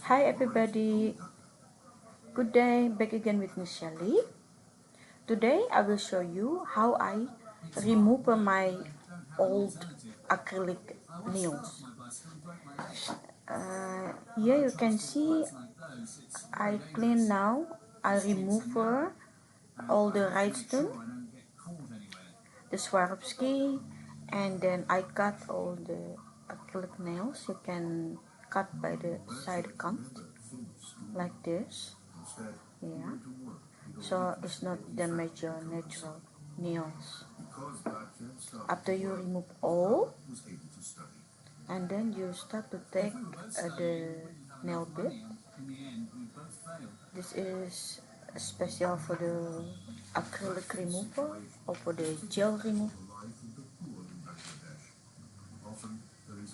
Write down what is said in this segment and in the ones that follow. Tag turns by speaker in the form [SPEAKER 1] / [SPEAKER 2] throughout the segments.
[SPEAKER 1] Hi everybody, good day, back again with me Shelly. Today I will show you how I remove my old acrylic nails. Here you can see I clean now, I remove all the rhinestone, the Swarovski, and then I cut all the acrylic nails. You can cut by the side count like this. Yeah, so it's not damage your natural nails. After you remove all, and then you start to take the nail bit. This is special for the acrylic remover or for the gel remover.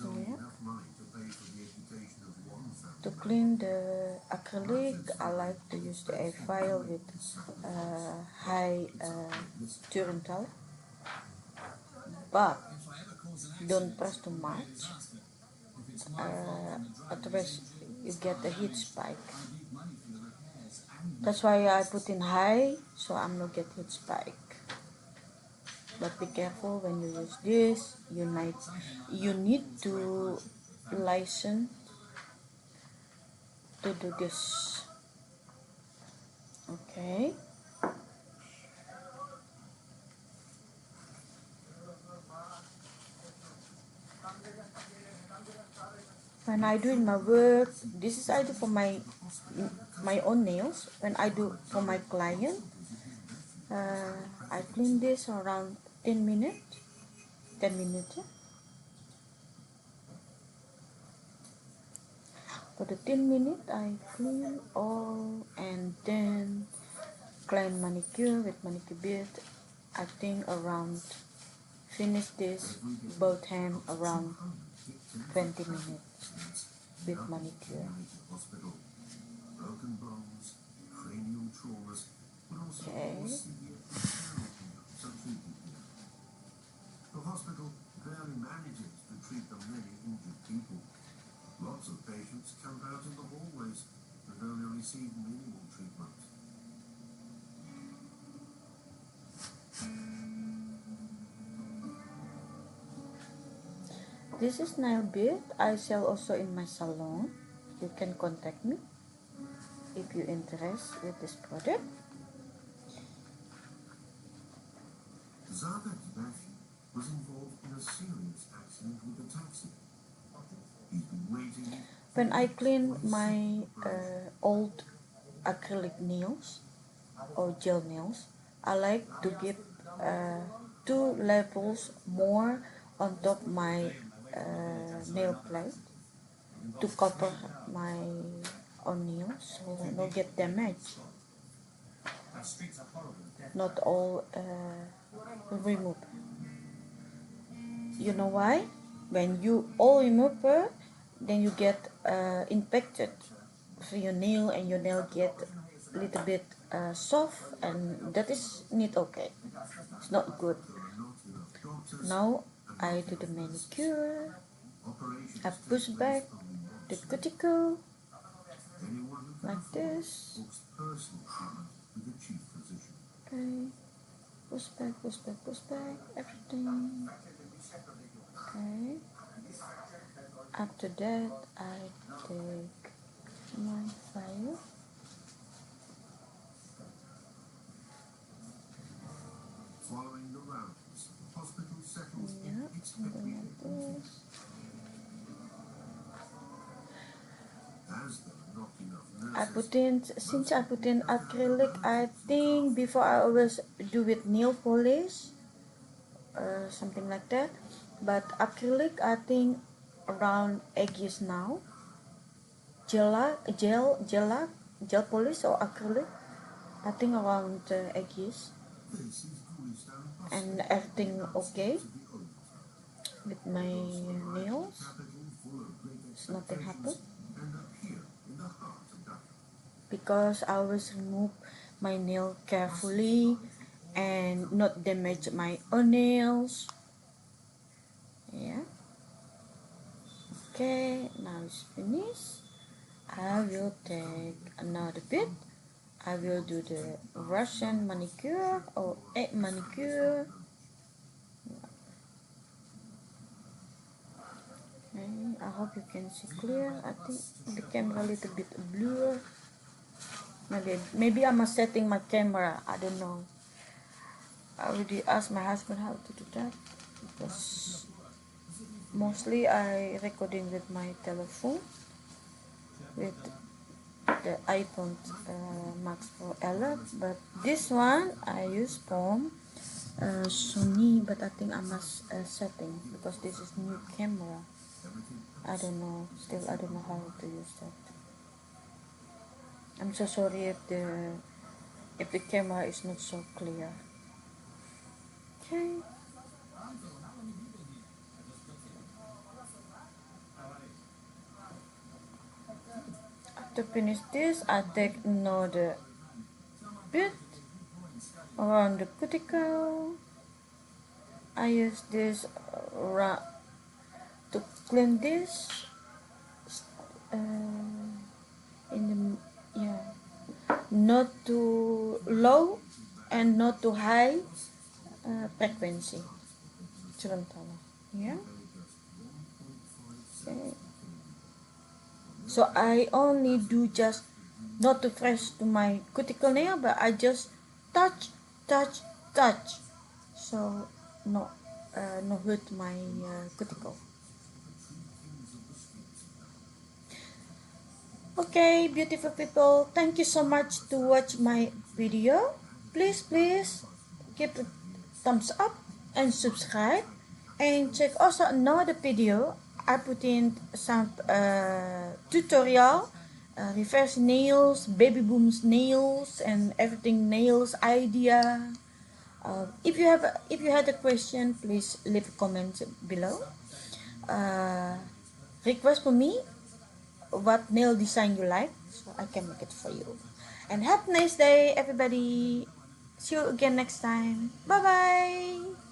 [SPEAKER 1] Yeah. To clean the acrylic, I like to use the air file with high turntile, but don't press too much, otherwise you get a heat spike. That's why I put in high, so I'm not get heat spike. But be careful when you use this. You need to license to do this. Okay. When I do in my work, this is I do for my own nails. When I do for my client, I clean this around 10 minutes. 10 minutes. For the 10 minutes, I clean all and then clean manicure with manicure bit. I think around finish this both hand around 20 minutes with manicure. Okay. The hospital barely manages to treat the many injured people. Lots of patients camp out in the hallways and only receive minimal treatment. This is nail bit. I sell also in my salon. You can contact me if you're interested with this product. Was involved in a serious accident with a taxi. He's been waiting. When I clean my old acrylic nails or gel nails, I like to give 2 levels more on top my nail plate to cover my own nails so I don't get damaged. Not all remove. You know why? When you all remove her, then you get infected for your nail, and your nail get a little bit soft, and that is not okay. It's not good. Now I do the manicure. I push back the cuticle like this. Okay. Push back, push back, push back, everything. Okay. After that, I take my file. Following the rounds, hospital settles in something like this. Since I put in acrylic, I think before I always do with nail polish, something like that. But acrylic, I think around 8 years now. Gel polish or acrylic, I think around 8 years. And everything okay with my nails. Nothing happened. Because I always remove my nail carefully and not damage my own nails. Yeah. Okay, now it's finished. I will take another bit. I will do the Russian manicure or egg manicure. Okay, I hope you can see clear. I think the camera a little bit blur. Maybe I'm setting my camera. I don't know. I already asked my husband how to do that because mostly I recording with my telephone with the iPhone Max Pro 11, but this one I use from Sony, but I think I must setting because this is new camera. I don't know, still I don't know how to use that. I'm so sorry if the camera is not so clear. Okay. After finish this, I take another bit around the cuticle. I use this to clean this in the not too low and not too high frequency. Yeah. Okay. So I only do just not too fresh to my cuticle nail, but I just touch, touch, touch. So no, no hurt my cuticle. Okay, beautiful people, thank you so much to watch my video. Please give a thumbs up and subscribe, and check also another video. I put in some tutorial, reverse nails, baby booms nails, and everything nails idea. If you had a question, please leave a comment below. Uh, Request for me what nail design you like, so I can make it for you. And have a nice day, everybody. See you again next time. Bye bye.